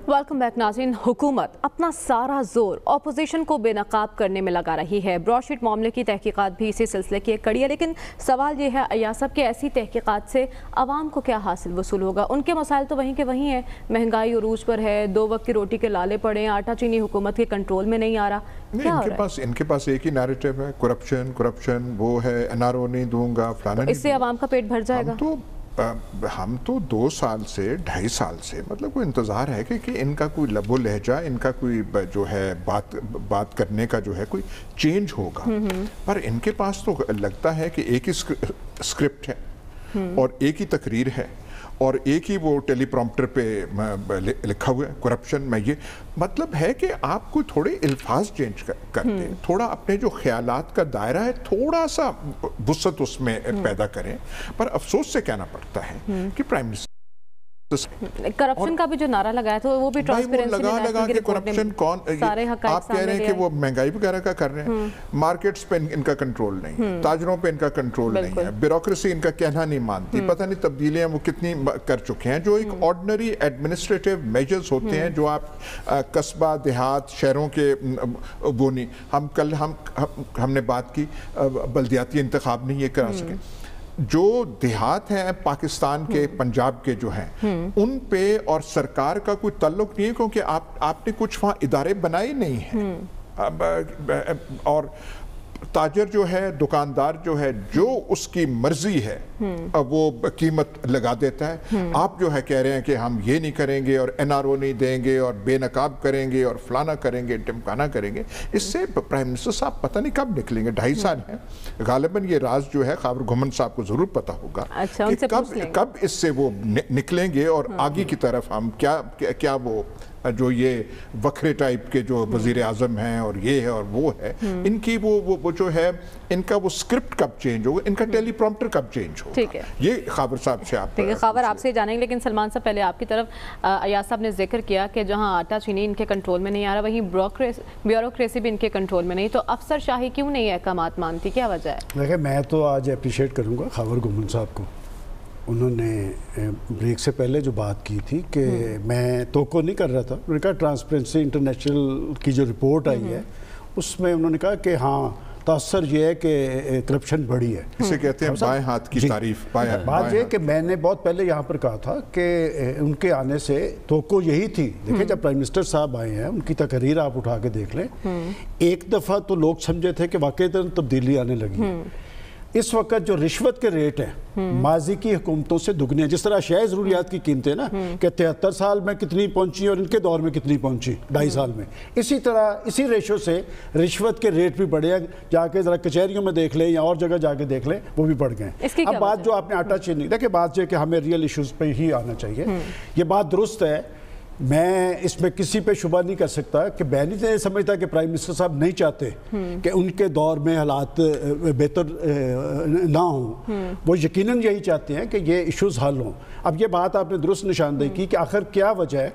Welcome back ناظرین. حکومت اپنا سارا زور اپوزیشن کو بے نقاب کرنے میں لگا رہی ہے. براڈ شیٹ معاملے کی تحقیقات بھی اسی سلسلے کی ایک کڑی ہے, لیکن سوال یہ ہے ایاز صاحب کہ ایسی تحقیقات سے عوام کو کیا حاصل وصول ہوگا؟ ان کے مسائل تو وہیں کے وہیں ہیں, مہنگائی عروج پر ہے, 2 وقت کی روٹی کے لالے پڑے ہیں, آٹا چینی حکومت کے کنٹرول میں نہیں آ رہا. ان کے پاس ایک ہی نیریٹو ہے, کرپشن وہ ہے, NRO نہیں دوں گا, فلانا. اس سے عوام کا پیٹ بھر جائے گا؟ تو हम तो 2 साल से 2.5 साल से मतलब कोई इंतज़ार है कि इनका कोई लबो लहजा, इनका कोई जो है बात करने का जो है कोई चेंज होगा, पर इनके पास तो लगता है कि एक ही स्क्रिप्ट है और एक ही तकरीर है और एक ही वो टेलीप्रॉम्प्टर पे लिखा हुआ है करप्शन में। ये मतलब है कि आप कोई थोड़े अल्फाज चेंज करते, थोड़ा अपने जो ख्यालात का दायरा है थोड़ा सा वुसअत उसमें पैदा करें। पर अफसोस से कहना पड़ता है कि प्राइम मिनिस्टर करप्शन का भी जो नारा लगाया था वो भी ट्रांसपेरेंसी लगा के करप्शन कौन, आप कह रहे हैं कि वो महंगाई वगैरह का कर रहे हैं, मार्केट्स पे इनका कंट्रोल नहीं, ताजरों पे इनका कंट्रोल नहीं है, ब्यूरोक्रेसी इनका कहना नहीं मानती, पता नहीं तब्दीलियां वो कितनी कर चुके हैं। जो एक ऑर्डिनरी एडमिनिस्ट्रेटिव मेजर्स होते हैं जो आप कस्बा देहात शहरों के वो नहीं, हमने बात की बल्दियाती इंतखाब नहीं ये करा सके। जो देहात हैं पाकिस्तान के पंजाब के जो हैं उन पे और सरकार का कोई ताल्लुक नहीं है, क्योंकि आपने कुछ वहाँ इदारे बनाए नहीं हैं। और ताजर जो है, दुकानदार जो है, जो उसकी मर्जी है अब वो कीमत लगा देता है। आप जो है कह रहे हैं कि हम ये नहीं करेंगे और NRO नहीं देंगे और बेनकाब करेंगे और फलाना करेंगे टिमकाना करेंगे। इससे प्राइम मिनिस्टर साहब पता नहीं कब निकलेंगे, 2.5 साल हैं गालिबन। ये राज जो है खावर घुमन साहब को जरूर पता होगा कि कब इससे वो निकलेंगे और आगे की तरफ हम क्या वो जो ये वखरे टाइप के जो वजीर आजम हैं और ये है और वो है, इनकी वो जो है इनका वो स्क्रिप्ट कब चेंज होगा, इनका टेलीप्रॉम्प्टर कब चेंज होगा। ठीक है, ये खाबर साहब से आप खाबर आपसे जानेंगे। लेकिन सलमान साहब पहले आपकी तरफ अयाज साहब ने जिक्र किया कि जहां आटा चीनी इनके कंट्रोल में नहीं आ रहा वहीं ब्यूरोक्रेसी भी इनके कंट्रोल में नहीं, तो अफसर शाही क्यों नहीं अहकामात मानती, क्या वजह है? देखिए मैं तो आज अप्रिशिएट करूँगा खावर घुमन साहब को। उन्होंने ब्रेक से पहले जो बात की थी कि मैं तो नहीं कर रहा था, उन्होंने कहा ट्रांसपेरेंसी इंटरनेशनल की जो रिपोर्ट आई है उसमें उन्होंने कहा कि हाँ तासर ये है कि करप्शन बढ़ी है। इसे कहते हैं बाएं हाथ की तारीफ। बात ये कि मैंने बहुत पहले यहाँ पर कहा था कि उनके आने से तो यही थी। देखिए जब प्राइम मिनिस्टर साहब आए हैं उनकी तकरीर आप उठा के देख लें, एक दफ़ा तो लोग समझे थे कि वाकई तब्दीली आने लगी। इस वक्त जो रिश्वत के रेट हैं माजी की हुकूमतों से दुगने हैं। जिस तरह अशियाई ज़रूरियात की कीमतें ना कि 73 साल में कितनी पहुंची और इनके दौर में कितनी पहुंची 2.5 साल में, इसी तरह इसी रेशो से रिश्वत के रेट भी बढ़े हैं। जाके ज़रा कचहरियों में देख लें या और जगह जाके देख लें, वो भी बढ़ गए। अब बात जो आपने आटा चीनी, देखिए बात जो है कि हमें रियल इशूज़ पर ही आना चाहिए, ये बात दुरुस्त है। मैं इसमें किसी पे शुबा नहीं कर सकता कि मैं नहीं समझता कि प्राइम मिनिस्टर साहब नहीं चाहते कि उनके दौर में हालात बेहतर ना हों। वो यकीनन यही चाहते हैं कि ये इश्यूज़ हल हों। अब ये बात आपने दुरुस्त निशानदेही की कि आखिर क्या वजह है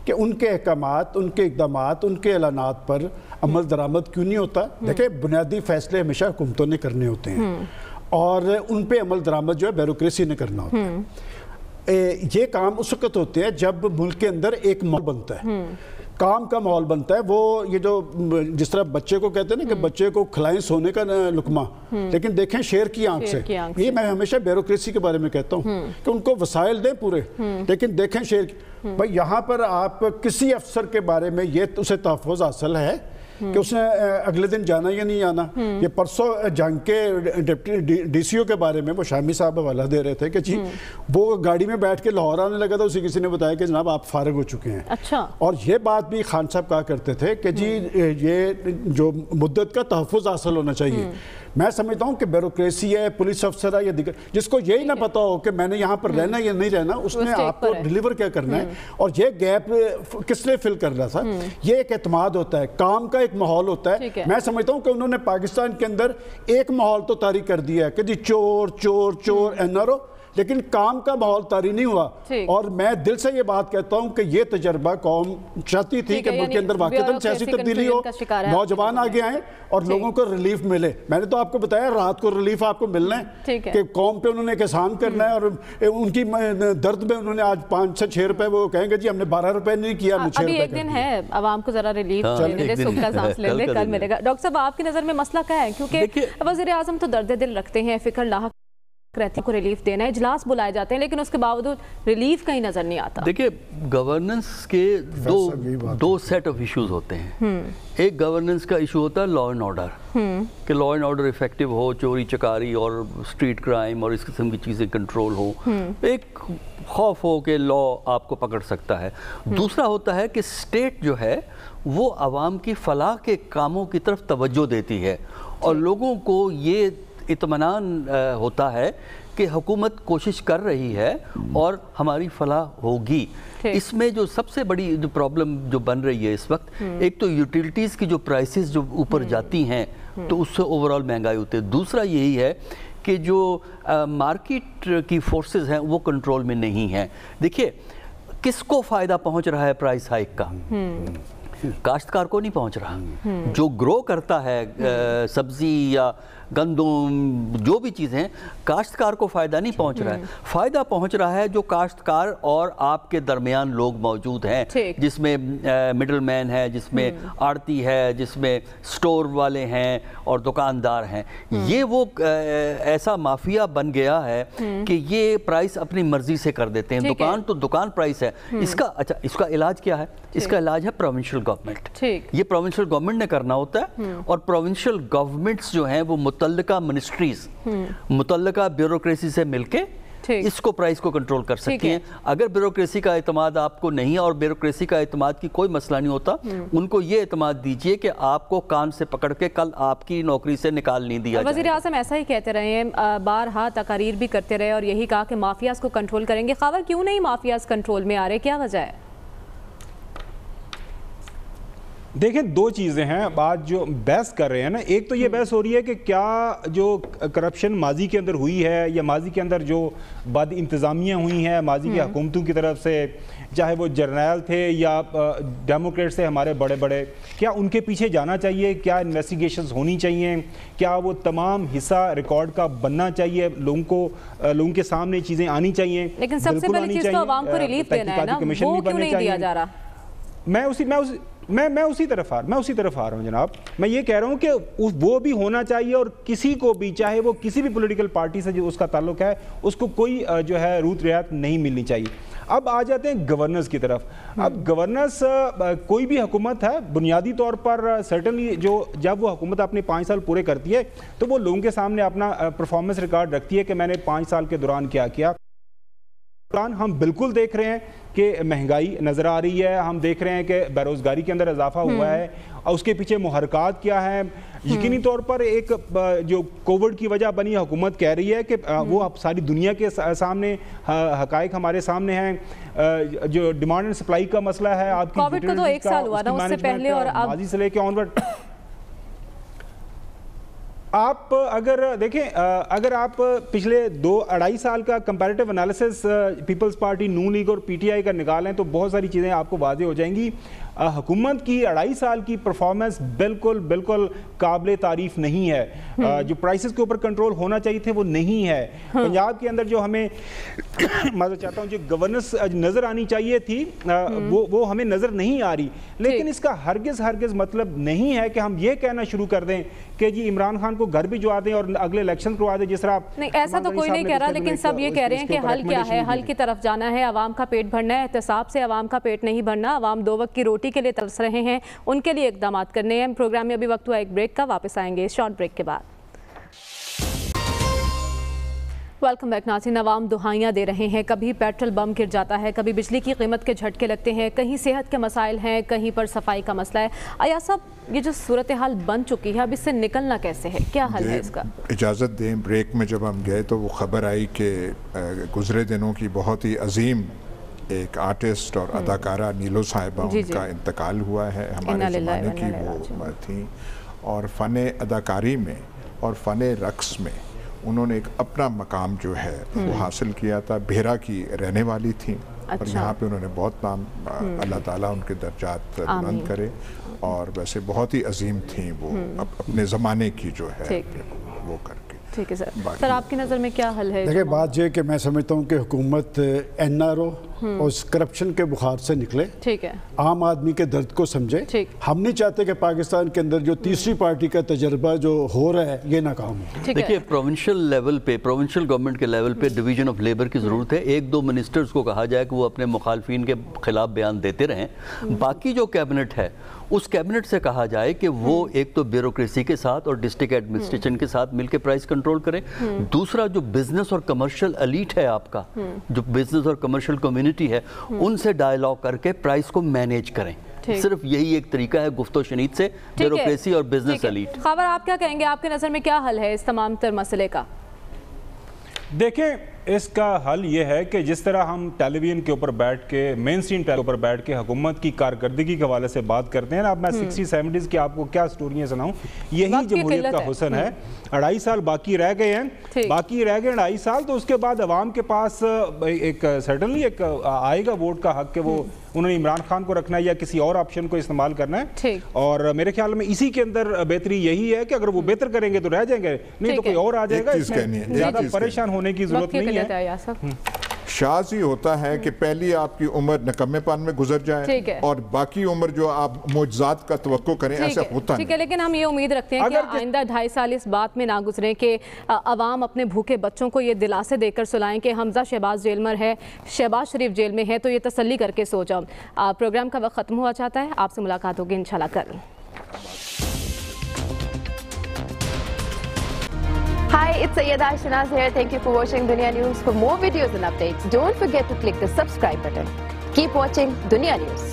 कि उनके अहकामात, उनके इक़दामात, उनके ऐलानात पर अमल दरामद क्यों नहीं होता। देखिए बुनियादी फैसले हमेशा हुकूमतों ने करने होते हैं और उन पर अमल दरामद जो है ब्यूरोक्रेसी ने करना होता है। ये काम उस वक्त होते हैं जब मुल्क के अंदर एक माहौल बनता है, काम का माहौल बनता है। वो ये जो जिस तरह बच्चे को कहते हैं ना कि बच्चे को खिलाएं सोने का लुकमा, लेकिन देखें शेर की आंख से। ये मैं हमेशा ब्यूरोक्रेसी के बारे में कहता हूँ कि उनको वसाइल दें पूरे, लेकिन देखें शेर भाई यहाँ पर आप किसी अफसर के बारे में ये उसे तहफ़्फ़ुज़ हासिल है कि उसने अगले दिन जाना या नहीं आना। ये परसों जंग के डिप्टी DCO के बारे में वो शामी साहब हवाला दे रहे थे कि जी वो गाड़ी में बैठ के लाहौर आने लगा था, उसी किसी ने बताया कि जनाब आप फारिग हो चुके हैं। अच्छा। और ये बात भी खान साहब कहा करते थे कि जी ये जो मुद्दत का तहफ़्फ़ुज़ हासिल होना चाहिए। मैं समझता हूँ कि ब्यूरोक्रेसी है, पुलिस अफसर है या दिगर, जिसको यही ना पता हो कि मैंने यहाँ पर रहना या नहीं रहना, उसने आपको डिलीवर क्या करना है और ये गैप किसने फिल करना था। ये एक एतमाद होता है, काम का एक माहौल होता है। मैं समझता हूँ कि उन्होंने पाकिस्तान के अंदर एक माहौल तो तारी कर दिया है कि जी चोर चोर चोर NRO, लेकिन काम का माहौल तारी नहीं हुआ। और मैं दिल से ये बात कहता हूँ कि ये तजर्बा कौम चाहती थी कि मुल्क के अंदर वाकईतन सियासी तब्दीली हो, नौजवान आगे आए और लोगों को रिलीफ मिले। मैंने तो आपको बताया रात को रिलीफ आपको मिलना है कि कौम पे उन्होंने एहसान करना है और उनकी दर्द में उन्होंने आज 5 से 6 रुपए वो कहेंगे जी हमने 12 रुपए नहीं किया, अभी एक दिन है आवाम को जरा रिलीफ सुख का सांस ले ले, कल मिलेगा। डॉक्टर साहब आपकी नजर में मसला क्या है, क्योंकि वज़ीर आज़म तो दर्द दिल रखते हैं, फिक्र लाहक रहती को रिलीफ देना है, इजलास बुलाए जाते हैं लेकिन उसके बावजूद रिलीफ कहीं नजर नहीं आता। देखिए, गवर्नेंस के दो सेट ऑफ इश्यूज होते हैं। एक गवर्नेंस का इशू होता है लॉ एंड ऑर्डर, कि लॉ एंड ऑर्डर इफेक्टिव हो, चोरी चकारी और स्ट्रीट क्राइम और इस किस्म की चीज़ें कंट्रोल हो, एक खौफ हो कि लॉ आपको पकड़ सकता है। दूसरा होता है कि स्टेट जो है वो आवाम की फलाह के कामों की तरफ तवज्जो देती है और लोगों को ये इत्मीनान होता है कि हुकूमत कोशिश कर रही है और हमारी फलाह होगी। इसमें जो सबसे बड़ी जो प्रॉब्लम जो बन रही है इस वक्त, एक तो यूटिलिटीज़ की जो प्राइसेस जो ऊपर जाती हैं तो उससे ओवरऑल महंगाई होती है। दूसरा यही है कि जो मार्केट की फोर्सेस हैं वो कंट्रोल में नहीं हैं। देखिए, किसको फ़ायदा पहुंच रहा है प्राइस हाइक का? काश्तकार को नहीं पहुंच रहा। जो ग्रो करता है सब्जी या गंदम, जो भी चीज़ें हैं, काश्तकार को फ़ायदा नहीं पहुंच रहा है। फ़ायदा पहुंच रहा है जो काश्तकार और आपके दरमियान लोग मौजूद हैं, जिसमें मिडल मैन है, जिसमें आड़ती है, जिसमें स्टोर वाले हैं और दुकानदार हैं। ये वो ऐसा माफिया बन गया है कि ये प्राइस अपनी मर्जी से कर देते हैं। दुकान तो दुकान प्राइस है। इसका इलाज क्या है? इसका इलाज है प्रोविंशियल गवर्नमेंट। ये प्रोविंशियल गवर्नमेंट ने करना होता है और प्रोविंशियल गवर्नमेंट्स जो हैं वो मुतल्लिका मिनिस्ट्रीज, मुतल्लिका ब्यूरोक्रेसी से मिलके इसको प्राइस को कंट्रोल कर सकती हैं। अगर ब्यूरोक्रेसी का एतमाद आपको नहीं, और ब्यूरोक्रेसी का एतमाद की कोई मसला नहीं होता, उनको ये एतमाद दीजिए कि आपको कान से पकड़ के कल आपकी नौकरी से निकाल नहीं दिया। वज़ीर आज़म ऐसा ही कहते रहे हैं, बारहा तकारीर भी करते रहे और यही कहा कि माफियाज को कंट्रोल करेंगे। खावर, क्यों नहीं माफियाज कंट्रोल में आ रहे, क्या वजह है? देखें, दो चीज़ें हैं। बात जो बहस कर रहे हैं ना, एक तो ये बहस हो रही है कि क्या जो करप्शन माजी के अंदर हुई है या माजी के अंदर जो बद इंतज़ामियाँ हुई हैं माजी की हुकूमतों की तरफ से, चाहे वो जर्नैल थे या डेमोक्रेट्स थे हमारे बड़े बड़े, क्या उनके पीछे जाना चाहिए? क्या इन्वेस्टिगेशंस होनी चाहिए? क्या वो तमाम हिस्सा रिकॉर्ड का बनना चाहिए? लोगों के सामने चीज़ें आनी चाहिए। लेकिन सबसे पहली चीज़ तो आवाम को रिलीफ देना है ना, वो क्यों नहीं दिया जा रहा? मैं उसी तरफ आ रहा हूँ जनाब। मैं ये कह रहा हूँ कि वो भी होना चाहिए और किसी को भी, चाहे वो किसी भी पॉलिटिकल पार्टी से जो उसका ताल्लुक है, उसको कोई जो है रूत रियायत नहीं मिलनी चाहिए। अब आ जाते हैं गवर्नेंस की तरफ। अब गवर्नेंस, कोई भी हुकूमत है बुनियादी तौर पर सर्टनली जो जब वो हुकूमत अपने 5 साल पूरे करती है तो वो लोगों के सामने अपना परफॉर्मेंस रिकॉर्ड रखती है कि मैंने 5 साल के दौरान क्या किया। हम बिल्कुल देख रहे हैं कि महंगाई नज़र आ रही है, हम देख रहे हैं कि बेरोज़गारी के अंदर इजाफा हुआ है और उसके पीछे मुहरकात क्या है। यकीनी तौर पर एक जो कोविड की वजह बनी, हुकूमत कह रही है कि वो अब सारी दुनिया के सामने हकायक हमारे सामने हैं। जो डिमांड एंड सप्लाई का मसला है, आपकी कोविड को तो 1 साल हुआ ना, उससे पहले और अब माजी से लेके ऑनवर्ड। आप अगर देखें, अगर आप पिछले 2-2.5 साल का कंपैरेटिव एनालिसिस पीपल्स पार्टी, नून लीग और पीटीआई का निकालें तो बहुत सारी चीज़ें आपको वाज़ेह हो जाएंगी। हुकूमत की 2.5 साल की परफॉर्मेंस बिल्कुल काबिल तारीफ नहीं है। जो प्राइसेस के ऊपर कंट्रोल होना चाहिए थे वो नहीं है। पंजाब के अंदर जो हमें मैं चाहता हूँ जो गवर्नेंस नज़र आनी चाहिए थी वो हमें नज़र नहीं आ रही। लेकिन इसका हरगिज़ मतलब नहीं है कि हम ये कहना शुरू कर दें कि जी इमरान खान को घर भिजवा दें और अगले इलेक्शन करवा दें। जिस तरह नहीं, ऐसा तो कोई नहीं कह रहा, लेकिन सब ये कह रहे हैं कि हल क्या है, हल की तरफ जाना है, आवाम का पेट भरना है। एहतसाब से आवाम का पेट नहीं भरना, आवाम 2 वक्त की रोटी के लिए तरस रहे हैं, उनके लिए इकदाम करने हैं। प्रोग्राम में अभी वक्त हुआ एक ब्रेक का, वापस आएंगे इस शॉर्ट ब्रेक के बाद। वेलकम बैक नाज़रीन। आवाम दुहाइयाँ दे रहे हैं, कभी पेट्रोल बम गिर जाता है, कभी बिजली की कीमत के झटके लगते हैं, कहीं सेहत के मसाइल हैं, कहीं पर सफाई का मसला है। अया साहब, ये जो सूरत हाल बन चुकी है, अब इससे निकलना कैसे है, क्या हल है इसका? इजाज़त दें, ब्रेक में जब हम गए तो वो खबर आई कि गुज़रे दिनों की बहुत ही अजीम एक आर्टिस्ट और अदाकारा नीलो साहिबा, उनका इंतकाल हुआ है। हमारे ज़माने की वो थी और फ़न अदाकारी में और फ़न रक़्स में उन्होंने एक अपना मकाम जो है वो हासिल किया था। भेरा की रहने वाली थी और यहाँ पे उन्होंने बहुत नाम, अल्लाह ताला उनके दर्जात बुलंद करे। और वैसे बहुत ही अजीम थी वो, अपने ज़माने की जो है वो करके। ठीक है सर, आपकी नज़र में क्या हल है? देखिए, बात ये कि मैं समझता हूँ कि हुकूमत NRO और उस करप्शन के बुखार से निकले, ठीक है, आम आदमी के दर्द को समझे। हम नहीं चाहते कि पाकिस्तान के अंदर जो तीसरी पार्टी का तजर्बा जो हो रहा है ये नाकाम हो। देखिए, प्रोविंशियल लेवल पे, प्रोविंशियल गवर्नमेंट के लेवल पे डिवीजन ऑफ लेबर की ज़रूरत है। एक दो मिनिस्टर्स को कहा जाए कि वो अपने मुखालफिन के खिलाफ बयान देते रहें। बाकी जो कैबिनेट है उस कैबिनेट से कहा जाए कि वो एक तो ब्यूरोक्रेसी के साथ और डिस्ट्रिक्ट एडमिनिस्ट्रेशन के साथ मिलकर प्राइस कंट्रोल करें। दूसरा, जो बिजनेस और कमर्शियल एलीट है आपका, जो बिजनेस और कमर्शियल कम्युनिटी है, उनसे डायलॉग करके प्राइस को मैनेज करें। सिर्फ यही एक तरीका है गुफ्तो शनीद से, ब्यूरोक्रेसी और बिजनेस एलीट। खबर, आप क्या कहेंगे, आपके नज़र में क्या हल है इस तमाम तर मसले का? देखें, इसका हल ये है कि जिस तरह हम टेलीविजन के ऊपर बैठ के, मेन स्ट्रीम के ऊपर बैठ के हुकूमत की कारकर्दगी के हवाले से बात करते हैं ना, अब मैं 60-70s की आपको क्या स्टोरियाँ सुनाऊं, यही जमहूरियत का हुस्न है। 2.5 साल बाकी रह गए हैं, 2.5 साल, तो उसके बाद अवाम के पास एक सर्टनली एक आएगा वोट का हक कि वो उन्होंने इमरान खान को रखना है या किसी और ऑप्शन को इस्तेमाल करना है। और मेरे ख्याल में इसी के अंदर बेहतरी यही है कि अगर वो बेहतर करेंगे तो रह जाएंगे, नहीं तो कोई और आ जाएगा। इसमें ज़्यादा परेशान होने की जरूरत नहीं है। शाज़ ही होता है कि पहली आपकी उम्र नकम्मेपन में गुजर जाए और बाकी उम्र जो आप मुआज़ात का तवक्को करें, ऐसा होता है। ठीक है, लेकिन हम ये उम्मीद रखते हैं कि आइंदा 2.5 साल इस बात में ना गुजरे कि अवाम अपने भूखे बच्चों को ये दिलासे देकर सुलाएं कि हमजा शहबाज जेल में है, शहबाज शरीफ जेल में है, तो ये तसल्ली करके सो जाओ। प्रोग्राम का वक्त ख़त्म हुआ चाहता है, आपसे मुलाकात होगी इंशाल्लाह कल। Hi, it's Sayyeda Shanaz here. Thank you for watching Dunya News. For more videos and updates, don't forget to click the subscribe button. Keep watching Dunya News.